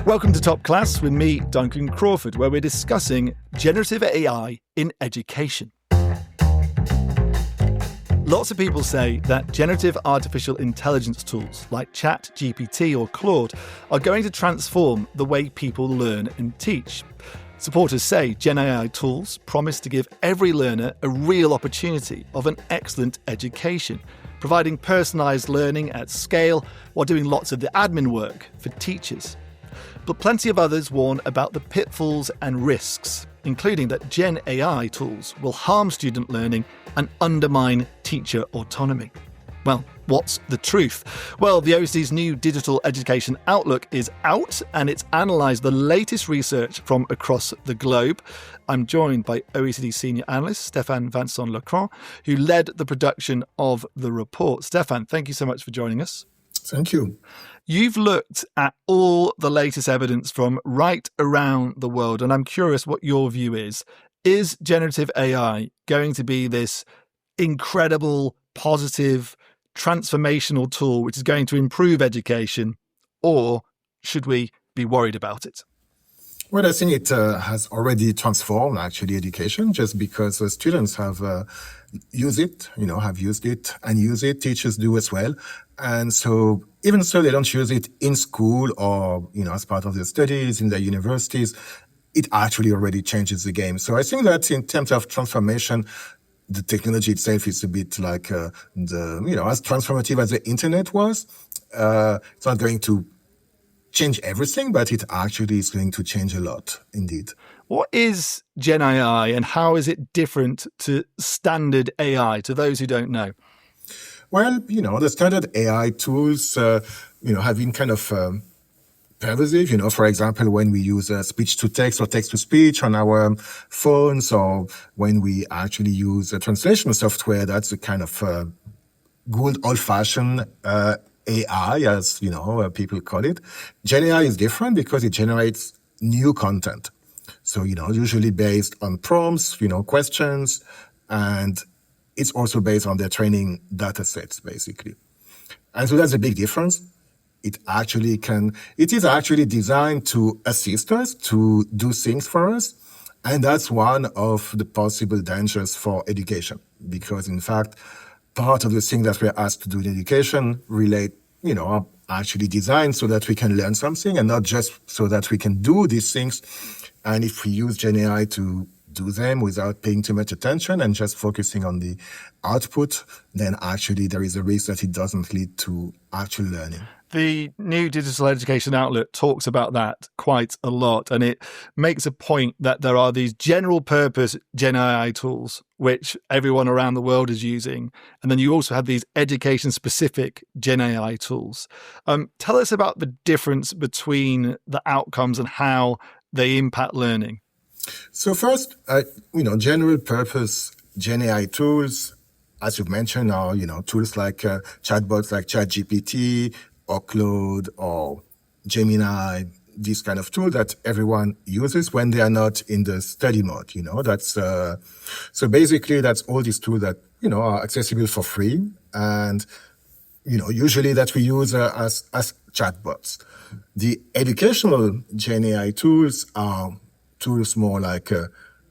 Welcome to Top Class with me, Duncan Crawford, where we're discussing generative AI in education. Lots of people say that generative artificial intelligence tools like ChatGPT or Claude are going to transform the way people learn and teach. Supporters say GenAI tools promise to give every learner a real opportunity of an excellent education, providing personalised learning at scale while doing lots of the admin work for teachers. But plenty of others warn about the pitfalls and risks, including that GenAI tools will harm student learning and undermine teacher autonomy. Well, what's the truth? Well, the OECD's new Digital Education Outlook is out, and it's analysed the latest research from across the globe. I'm joined by OECD Senior Analyst Stéphan Vincent Lancrin, who led the production of the report. Stéphan, thank you so much for joining us. Thank you. You've looked at all the latest evidence from right around the world, and I'm curious what your view is. Is generative AI going to be this incredible, positive, transformational tool which is going to improve education, or should we be worried about it? Well, I think it has already transformed, actually, education, just because the students have used it, have used it and use it. Teachers do as well. And so even so they don't use it in school or, as part of their studies in their universities, it actually already changes the game. So I think that in terms of transformation, the technology itself is a bit like as transformative as the internet was. It's not going to change everything, but it actually is going to change a lot, indeed. What is GenAI and how is it different to standard AI, to those who don't know? Well, the standard AI tools, have been kind of pervasive. For example, when we use speech-to-text or text-to-speech on our phones, or when we actually use translation software, that's a kind of good old-fashioned AI, as people call it. GenAI is different because it generates new content. So, usually based on prompts, questions, and it's also based on their training data sets, basically. And so that's a big difference. It is actually designed to assist us, to do things for us. And that's one of the possible dangers for education, because in fact, part of the thing that we're asked to do in education are actually designed so that we can learn something and not just so that we can do these things. And if we use GenAI to do them without paying too much attention and just focusing on the output, then actually there is a risk that it doesn't lead to actual learning. The new Digital Education Outlook talks about that quite a lot, and it makes a point that there are these general purpose GenAI tools which everyone around the world is using, and then you also have these education specific GenAI tools. Tell us about the difference between the outcomes and how they impact learning. So first, general purpose GenAI tools, as you've mentioned, are, tools like chatbots like ChatGPT or Claude or Gemini, these kind of tools that everyone uses when they are not in the study mode, that's, so basically that's all these tools that, are accessible for free and, usually that we use as chatbots. The educational GenAI tools are tools more like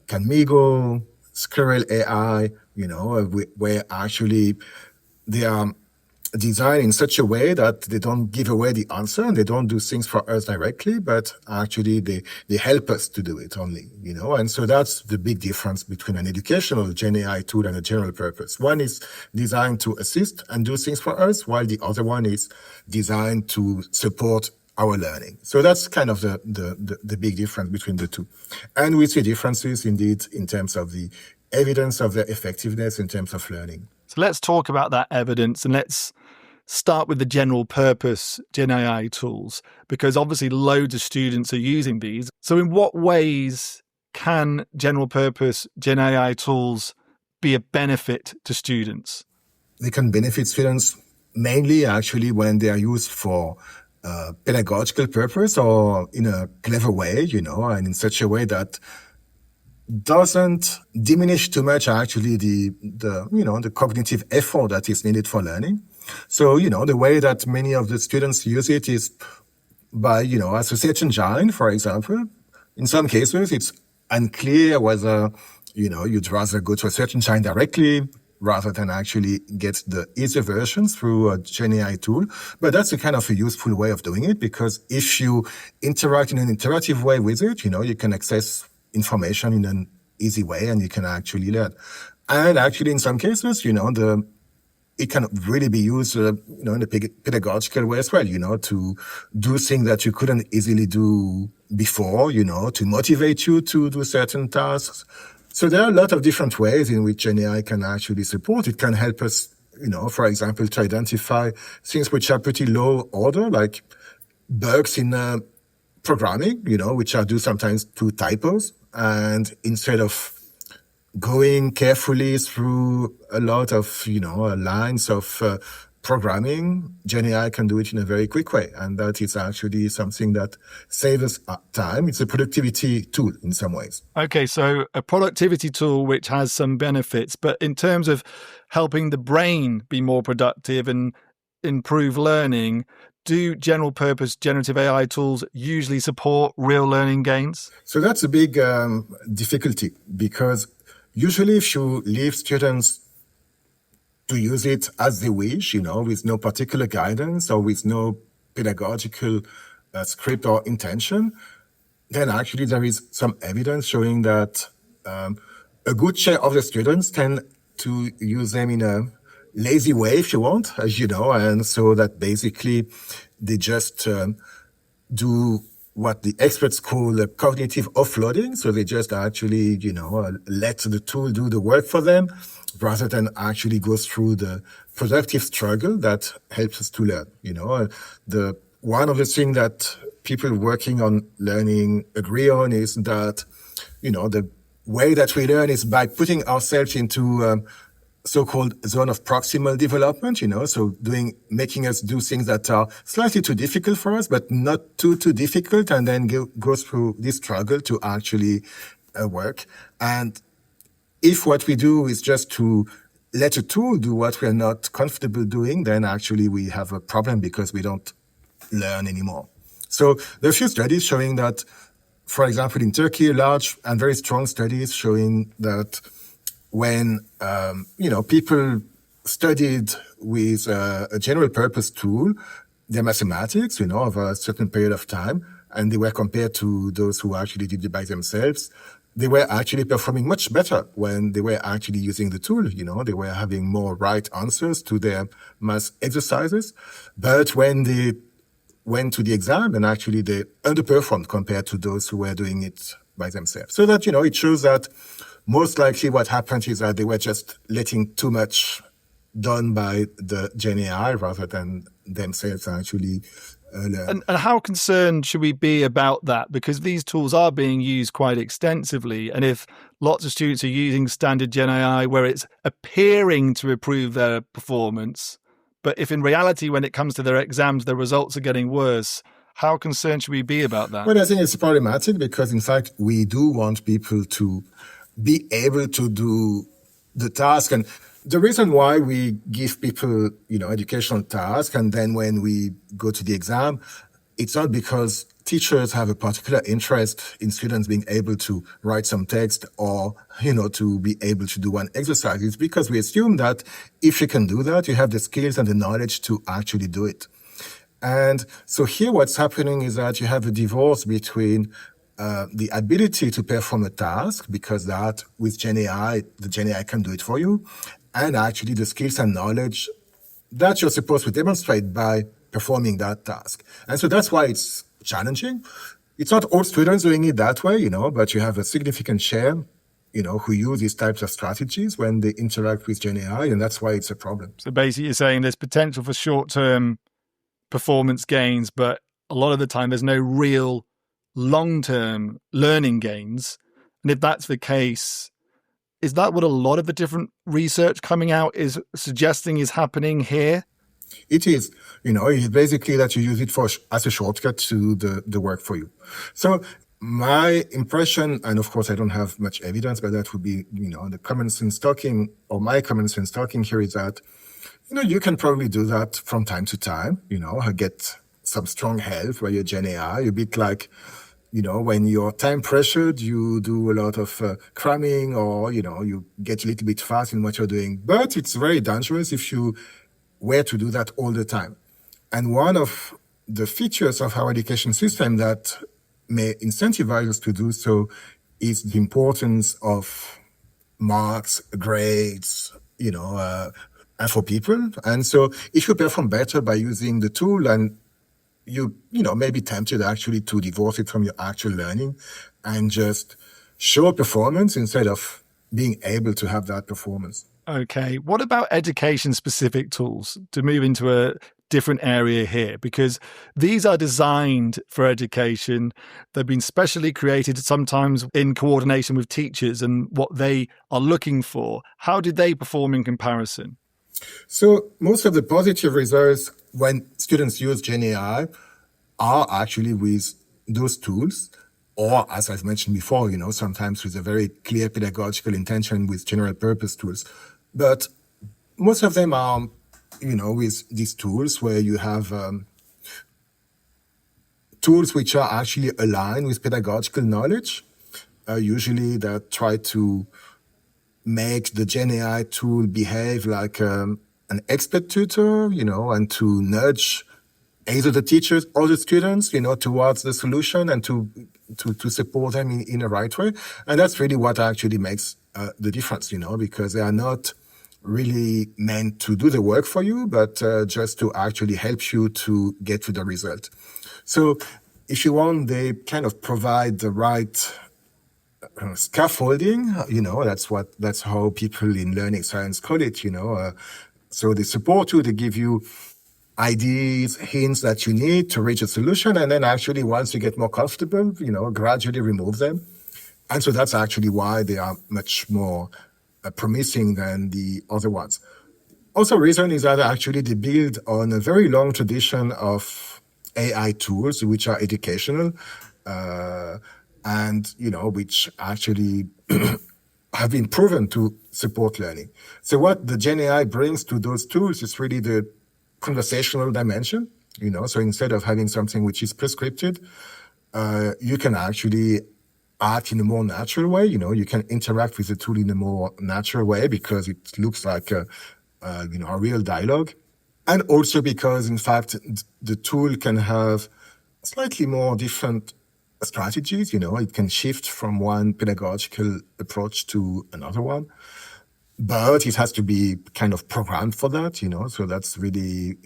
Camigo, Squirrel AI, where actually they are designed in such a way that they don't give away the answer and they don't do things for us directly, but actually they help us to do it only, and so that's the big difference between an educational GenAI tool and a general purpose. One is designed to assist and do things for us, while the other one is designed to support our learning. So that's kind of the big difference between the two. And we see differences indeed in terms of the evidence of their effectiveness in terms of learning. So let's talk about that evidence, and let's start with the general purpose GenAI tools, because obviously loads of students are using these. So in what ways can general purpose GenAI tools be a benefit to students? They can benefit students mainly actually when they are used for pedagogical purpose or in a clever way, and in such a way that doesn't diminish too much actually the cognitive effort that is needed for learning. So, the way that many of the students use it is by, as a search engine, for example. In some cases, it's unclear whether, you'd rather go to a search engine directly rather than actually get the easier versions through a GenAI tool. But that's a kind of a useful way of doing it, because if you interact in an interactive way with it, you can access information in an easy way and you can actually learn. And actually, in some cases, it can really be used, in a pedagogical way as well, to do things that you couldn't easily do before, to motivate you to do certain tasks. So there are a lot of different ways in which GenAI can actually support. It can help us, for example, to identify things which are pretty low order, like bugs in programming, which are due sometimes through typos. And instead of going carefully through a lot of, lines of programming, GenAI can do it in a very quick way. And that is actually something that saves us time. It's a productivity tool in some ways. Okay, so a productivity tool which has some benefits, but in terms of helping the brain be more productive and improve learning, do general purpose generative AI tools usually support real learning gains? So that's a big difficulty, because usually if you leave students to use it as they wish, with no particular guidance or with no pedagogical script or intention, then actually there is some evidence showing that a good share of the students tend to use them in a lazy way, if you want, and so that basically they just do what the experts call a cognitive offloading. So they just actually, let the tool do the work for them rather than actually go through the productive struggle that helps us to learn. One of the things that people working on learning agree on is that, the way that we learn is by putting ourselves into so-called zone of proximal development, so making us do things that are slightly too difficult for us, but not too difficult, and then go through this struggle to actually work. And if what we do is just to let a tool do what we are not comfortable doing, then actually we have a problem because we don't learn anymore. So there are a few studies showing that, for example, in Turkey, large and very strong studies showing that when, people studied with a general purpose tool, their mathematics, over a certain period of time, and they were compared to those who actually did it by themselves, they were actually performing much better when they were actually using the tool. They were having more right answers to their math exercises. But when they went to the exam, and actually they underperformed compared to those who were doing it by themselves. So that, it shows that most likely what happened is that they were just letting too much done by the GenAI rather than themselves actually learn. And how concerned should we be about that? Because these tools are being used quite extensively. And if lots of students are using standard GenAI where it's appearing to improve their performance, but if in reality, when it comes to their exams, the results are getting worse, how concerned should we be about that? Well, I think it's problematic because, in fact, we do want people to be able to do the task. And the reason why we give people, educational tasks, and then when we go to the exam, it's not because teachers have a particular interest in students being able to write some text or, to be able to do one exercise. It's because we assume that if you can do that, you have the skills and the knowledge to actually do it. And so here what's happening is that you have a divorce between the ability to perform a task, because that with GenAI, the GenAI can do it for you, and actually the skills and knowledge that you're supposed to demonstrate by performing that task. And so that's why it's challenging. It's not all students doing it that way, but you have a significant share, who use these types of strategies when they interact with GenAI, and that's why it's a problem. So basically you're saying there's potential for short-term performance gains, but a lot of the time there's no real long-term learning gains. And if that's the case, is that what a lot of the different research coming out is suggesting is happening here? It is. It's basically that you use it as a shortcut to the work for you. So my impression, and of course I don't have much evidence, but that would be, the common sense talking, or my common sense talking here is that, you can probably do that from time to time, get some strong help where you're GenAI, a bit like, when you're time pressured, you do a lot of cramming, or, you get a little bit fast in what you're doing. But it's very dangerous if you were to do that all the time. And one of the features of our education system that may incentivize us to do so is the importance of marks, grades, and for people. And so if you perform better by using the tool, and you may be tempted actually to divorce it from your actual learning and just show performance instead of being able to have that performance. Okay. What about education-specific tools, to move into a different area here? Because these are designed for education. They've been specially created, sometimes in coordination with teachers and what they are looking for. How did they perform in comparison? So most of the positive results when students use GenAI are actually with those tools, or, as I've mentioned before, sometimes with a very clear pedagogical intention with general purpose tools. But most of them are, with these tools where you have tools which are actually aligned with pedagogical knowledge, usually that try to make the GenAI tool behave like an expert tutor, and to nudge either the teachers or the students, towards the solution and to support them in the right way. And that's really what actually makes the difference, because they are not really meant to do the work for you, but just to actually help you to get to the result. So if you want, they kind of provide the right scaffolding, that's how people in learning science call it, so they support you, they give you ideas, hints that you need to reach a solution. And then actually, once you get more comfortable, gradually remove them. And so that's actually why they are much more promising than the other ones. Also, reason is that actually they build on a very long tradition of AI tools, which are educational, and, which actually have been proven to support learning. So what the GenAI brings to those tools is really the conversational dimension, so instead of having something which is prescripted, you can actually act in a more natural way. You can interact with the tool in a more natural way because it looks like a real dialogue. And also because, in fact, the tool can have slightly more different strategies. It can shift from one pedagogical approach to another one. But it has to be kind of programmed for that, so that's really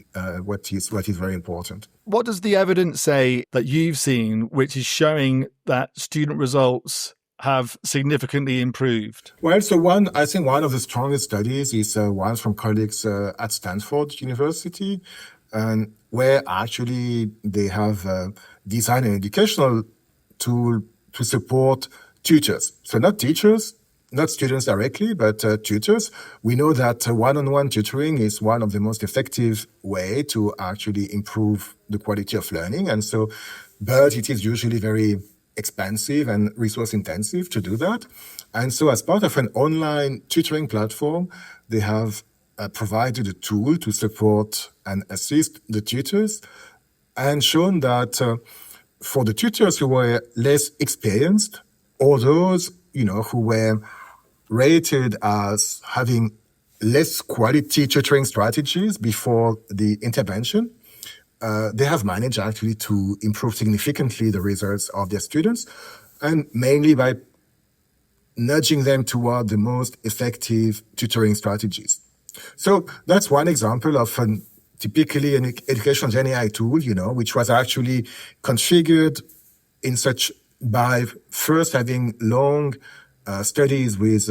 what is very important. What does the evidence say that you've seen which is showing that student results have significantly improved? Well, so I think one of the strongest studies is one from colleagues at Stanford University, and where actually they have designed an educational tool to support tutors. So not teachers, not students directly, but tutors. We know that one-on-one tutoring is one of the most effective way to actually improve the quality of learning. And so, but it is usually very expensive and resource intensive to do that. And so as part of an online tutoring platform, they have provided a tool to support and assist the tutors, and shown that for the tutors who were less experienced, or those, who were rated as having less quality tutoring strategies before the intervention, they have managed actually to improve significantly the results of their students, and mainly by nudging them toward the most effective tutoring strategies. So that's one example of typically an educational GenAI tool, which was actually configured in such by first having long studies with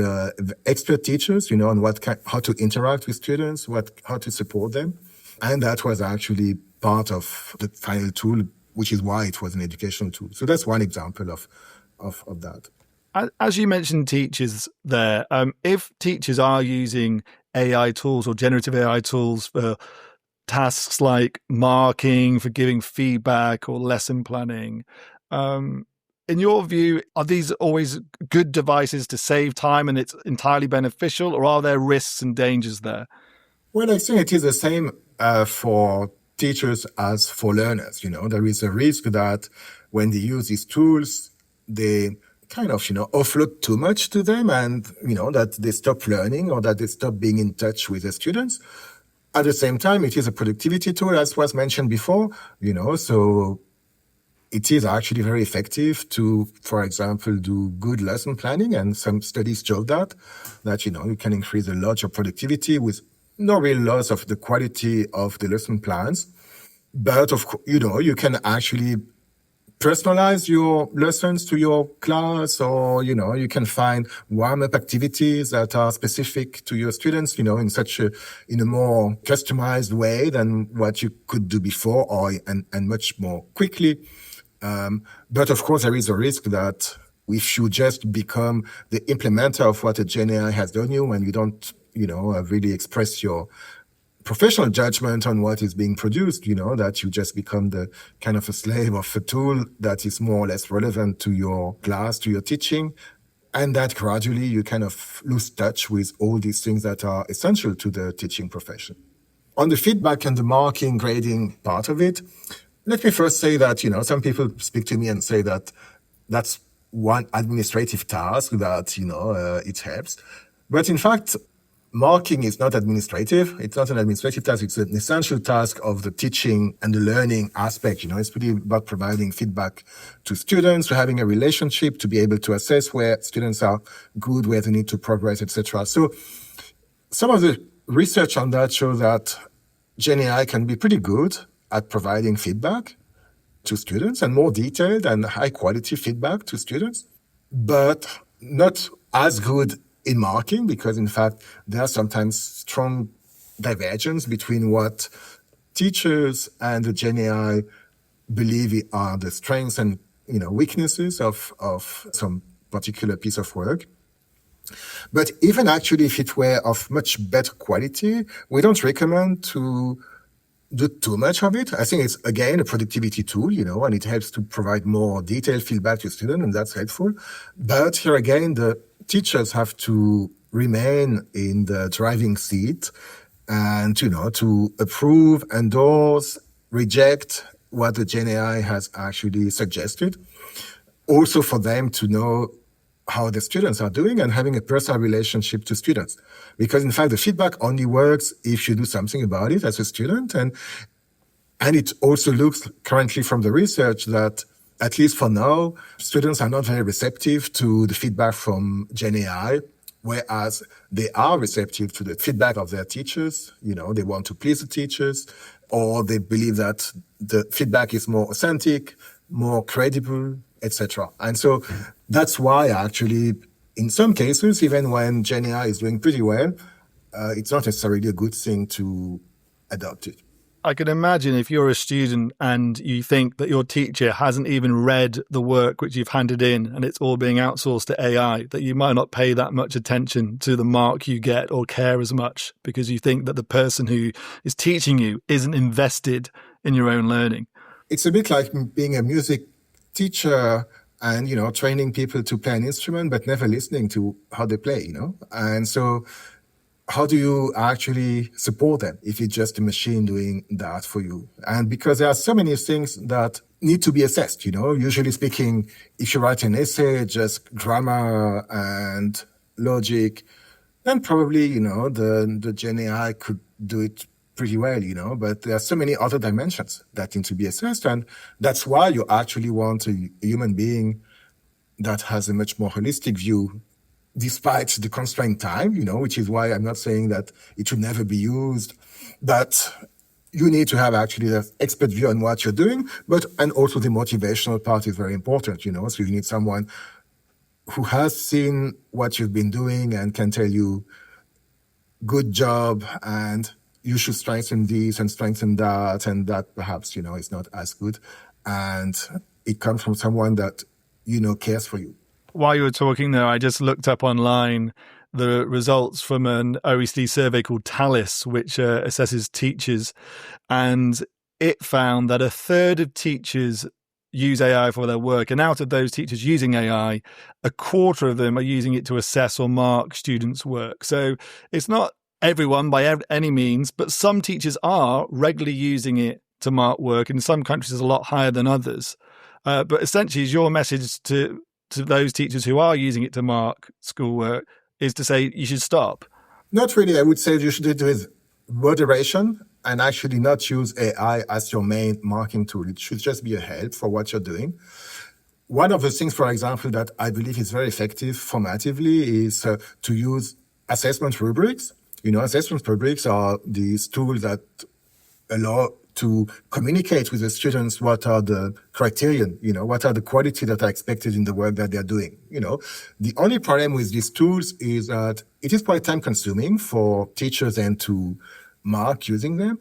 expert teachers, on how to interact with students, how to support them. And that was actually part of the final tool, which is why it was an educational tool. So that's one example of that. As you mentioned teachers there, if teachers are using AI tools or generative AI tools for tasks like marking, for giving feedback or lesson planning, in your view, are these always good devices to save time and it's entirely beneficial, or are there risks and dangers there? Well, I think it is the same for teachers as for learners. There is a risk that when they use these tools, they kind of, offload too much to them and, that they stop learning or that they stop being in touch with the students. At the same time, it is a productivity tool, as was mentioned before, so it is actually very effective to, for example, do good lesson planning. And some studies show that, you can increase a lot of productivity with no real loss of the quality of the lesson plans. But, of course, you can actually personalize your lessons to your class, or, you can find warm-up activities that are specific to your students, in a more customized way than what you could do before, and much more quickly. But of course, there is a risk that if you just become the implementer of what a GenAI has done you, and you don't, really express your professional judgment on what is being produced, that you just become the kind of a slave of a tool that is more or less relevant to your class, to your teaching, and that gradually you kind of lose touch with all these things that are essential to the teaching profession. On the feedback and the marking, grading part of it, let me first say that, some people speak to me and say that that's one administrative task that, it helps. But in fact, marking is not administrative. It's not an administrative task. It's an essential task of the teaching and the learning aspect. It's really about providing feedback to students, to having a relationship, to be able to assess where students are good, where they need to progress, etc. So some of the research on that shows that GenAI can be pretty good at providing feedback to students, and more detailed and high quality feedback to students, but not as good in marking, because in fact there are sometimes strong divergence between what teachers and the GenAI believe are the strengths and weaknesses of some particular piece of work. But even actually, if it were of much better quality, we don't recommend to do too much of it. I think it's, again, a productivity tool, and it helps to provide more detailed feedback to students, and that's helpful. But here again, the teachers have to remain in the driving seat and, to approve, endorse, reject what the GenAI has actually suggested. Also for them to know how the students are doing and having a personal relationship to students. Because in fact, the feedback only works if you do something about it as a student. And it also looks currently from the research that, at least for now, students are not very receptive to the feedback from GenAI, whereas they are receptive to the feedback of their teachers. They want to please the teachers, or they believe that the feedback is more authentic, more credible, etc. And so that's why actually, in some cases, even when GenAI is doing pretty well, it's not necessarily a good thing to adopt it. I can imagine if you're a student and you think that your teacher hasn't even read the work which you've handed in and it's all being outsourced to AI, that you might not pay that much attention to the mark you get or care as much because you think that the person who is teaching you isn't invested in your own learning. It's a bit like being a music teacher and, training people to play an instrument, but never listening to how they play, And so how do you actually support them if it's just a machine doing that for you? And because there are so many things that need to be assessed, usually speaking, if you write an essay, just grammar and logic, then probably, the GenAI could do it pretty well, but there are so many other dimensions that need to be assessed. And that's why you actually want a human being that has a much more holistic view, despite the constrained time, which is why I'm not saying that it should never be used. But you need to have actually the expert view on what you're doing, and also the motivational part is very important, so you need someone who has seen what you've been doing and can tell you, good job, and you should strengthen this and strengthen that, and that perhaps, is not as good. And it comes from someone that, cares for you. While you were talking there, I just looked up online the results from an OECD survey called Analyst, which assesses teachers. And it found that a third of teachers use AI for their work. And out of those teachers using AI, a quarter of them are using it to assess or mark students' work. So it's not everyone by any means, but some teachers are regularly using it to mark work. In some countries, it's a lot higher than others. But essentially, your message to those teachers who are using it to mark schoolwork is to say you should stop. Not really. I would say you should do it with moderation and actually not use AI as your main marking tool. It should just be a help for what you're doing. One of the things, for example, that I believe is very effective formatively is to use assessment rubrics. Assessment rubrics are these tools that allow to communicate with the students what are the criterion, what are the quality that are expected in the work that they're doing. The only problem with these tools is that it is quite time consuming for teachers then to mark using them.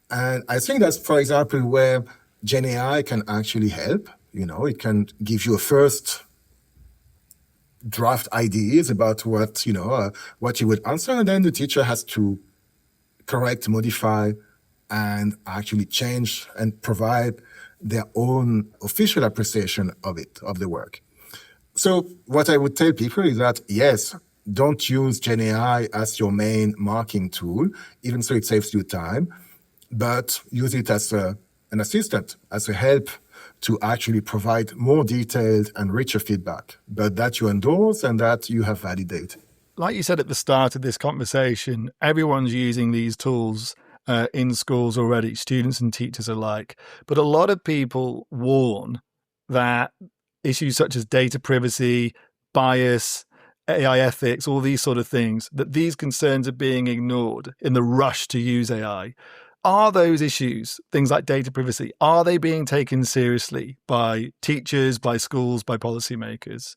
And I think that's, for example, where GenAI can actually help. It can give you a first draft ideas about what you would answer, and then the teacher has to correct, modify, and actually change and provide their own official appreciation of the work. So what I would tell people is that, yes, don't use GenAI as your main marking tool, even so it saves you time, but use it as an assistant, as a help to actually provide more detailed and richer feedback, but that you endorse and that you have validated. Like you said at the start of this conversation, everyone's using these tools in schools already, students and teachers alike. But a lot of people warn that issues such as data privacy, bias, AI ethics, all these sort of things, that these concerns are being ignored in the rush to use AI. Are those issues, things like data privacy, are they being taken seriously by teachers, by schools, by policymakers?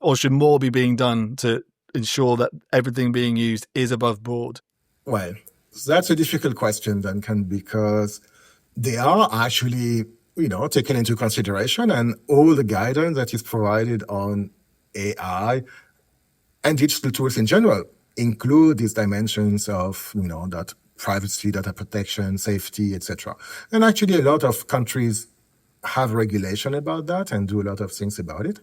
Or should more be being done to ensure that everything being used is above board? Well, that's a difficult question, Duncan, because they are actually, taken into consideration, and all the guidance that is provided on AI and digital tools in general include these dimensions of, that privacy, data protection, safety, etc. And actually, a lot of countries have regulation about that and do a lot of things about it.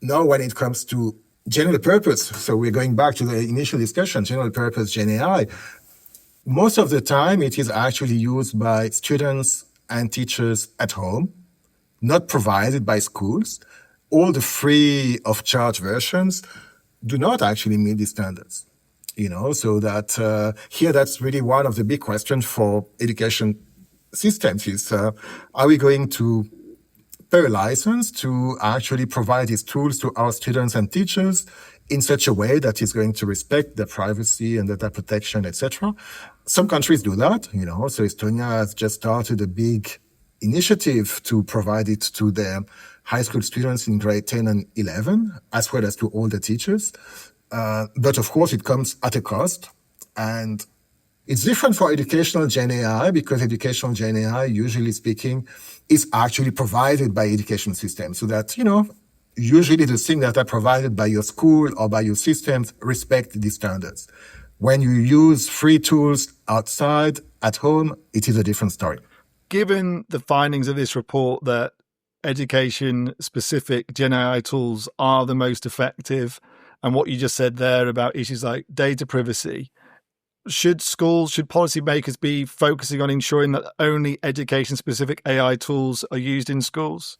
Now, when it comes to general purpose, so we're going back to the initial discussion, general purpose GenAI, most of the time it is actually used by students and teachers at home, not provided by schools. All the free of charge versions do not actually meet these standards. So that here, that's really one of the big questions for education systems is, are we going to pay a license to actually provide these tools to our students and teachers in such a way that is going to respect their privacy and data protection, etc. Some countries do that, so Estonia has just started a big initiative to provide it to their high school students in grade 10 and 11, as well as to all the teachers. But of course, it comes at a cost. And it's different for educational GenAI because educational GenAI, usually speaking, is actually provided by education systems. So that, usually the things that are provided by your school or by your systems respect these standards. When you use free tools outside, at home, it is a different story. Given the findings of this report that education-specific GenAI tools are the most effective, and what you just said there about issues like data privacy, should policymakers be focusing on ensuring that only education-specific AI tools are used in schools?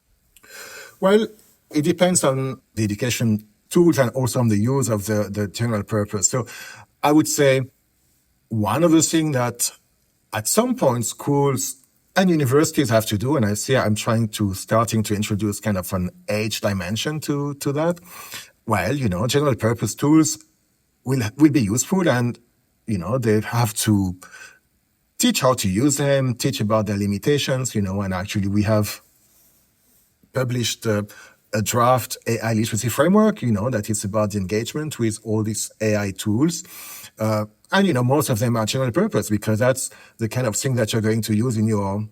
Well, it depends on the education tools and also on the use of the general purpose. So I would say one of the things that at some point schools and universities have to do, and I see I'm starting to introduce kind of an age dimension to that. Well, general purpose tools will be useful, and they have to teach how to use them, teach about their limitations, and actually we have published a draft AI literacy framework, that is about the engagement with all these AI tools. And, most of them are general purpose because that's the kind of thing that you're going to use in your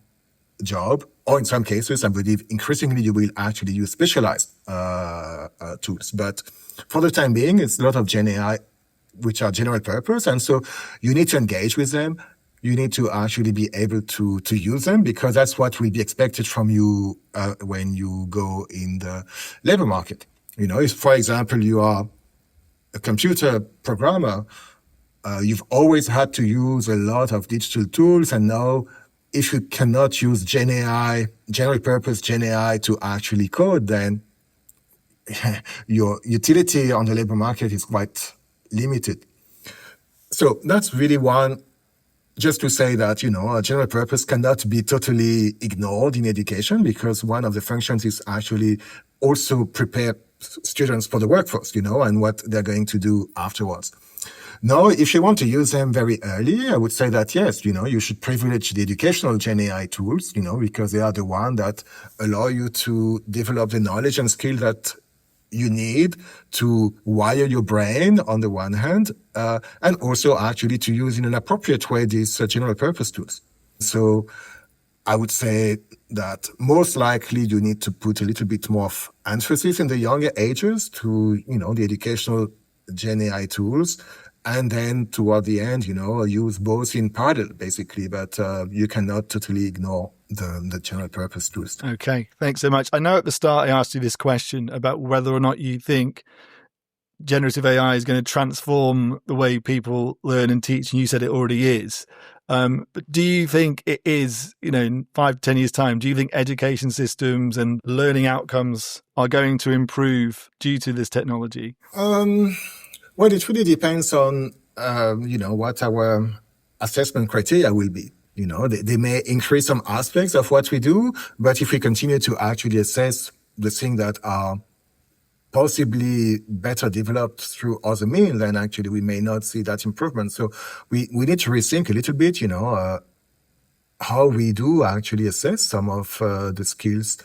job. Or in some cases, I believe increasingly you will actually use specialized tools. But for the time being, it's a lot of GenAI which are general purpose. And so you need to engage with them. You need to actually be able to use them because that's what will be expected from you when you go in the labor market. If, for example, you are a computer programmer, you've always had to use a lot of digital tools, and now if you cannot use GenAI, general purpose GenAI to actually code, then your utility on the labor market is quite limited. So that's really one, just to say that, a general purpose cannot be totally ignored in education, because one of the functions is actually also prepare students for the workforce, and what they're going to do afterwards. Now, if you want to use them very early, I would say that, yes, you should privilege the educational GenAI tools, because they are the ones that allow you to develop the knowledge and skill that you need to wire your brain on the one hand, and also actually to use in an appropriate way these general purpose tools. So I would say that most likely you need to put a little bit more of emphasis in the younger ages to, the educational GenAI tools. And then toward the end, use both in parallel, basically. But you cannot totally ignore the general purpose tools. Okay, thanks so much. I know at the start I asked you this question about whether or not you think generative AI is going to transform the way people learn and teach, and you said it already is. But do you think it is, in 5-10 years' time, do you think education systems and learning outcomes are going to improve due to this technology? Well, it really depends on, what our assessment criteria will be. They may increase some aspects of what we do, but if we continue to actually assess the things that are possibly better developed through other means, then actually we may not see that improvement. So we need to rethink a little bit, how we do actually assess some of the skills,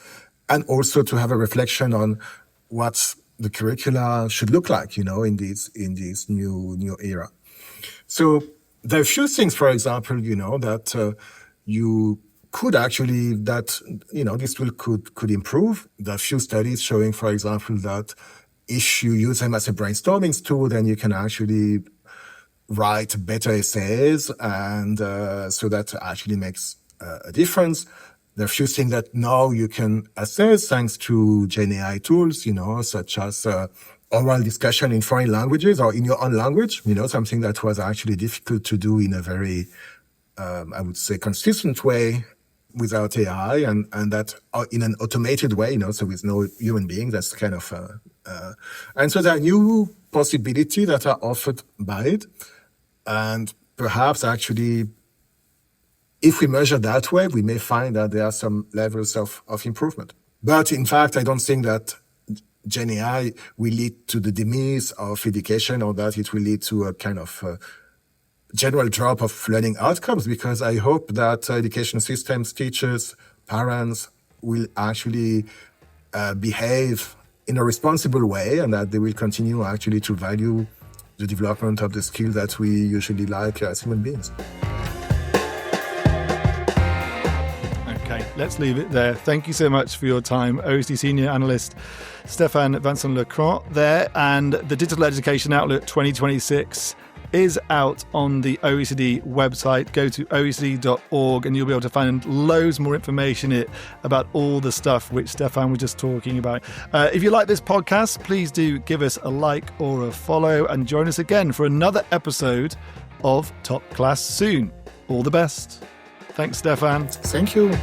and also to have a reflection on what the curricula should look like, in this new era. So there are a few things, for example, that you could actually, this tool could improve. There are a few studies showing, for example, that if you use them as a brainstorming tool, then you can actually write better essays, and so that actually makes a difference. There are a few things that now you can assess thanks to GenAI tools, such as oral discussion in foreign languages or in your own language, something that was actually difficult to do in a very, I would say, consistent way without AI, and that in an automated way, so with no human being. That's kind of, and so there are new possibilities that are offered by it, and perhaps actually, if we measure that way, we may find that there are some levels of improvement. But in fact, I don't think that GenAI will lead to the demise of education, or that it will lead to a kind of general drop of learning outcomes, because I hope that education systems, teachers, parents will actually behave in a responsible way, and that they will continue actually to value the development of the skill that we usually like as human beings. Let's leave it there. Thank you so much for your time, OECD Senior Analyst Stéphan Vincent Lancrin there. And the Digital Education Outlook 2026 is out on the OECD website. Go to oecd.org and you'll be able to find loads more information in it about all the stuff which Stéphan was just talking about. If you like this podcast, please do give us a like or a follow, and join us again for another episode of Top Class soon. All the best. Thanks, Stéphan. Thank you.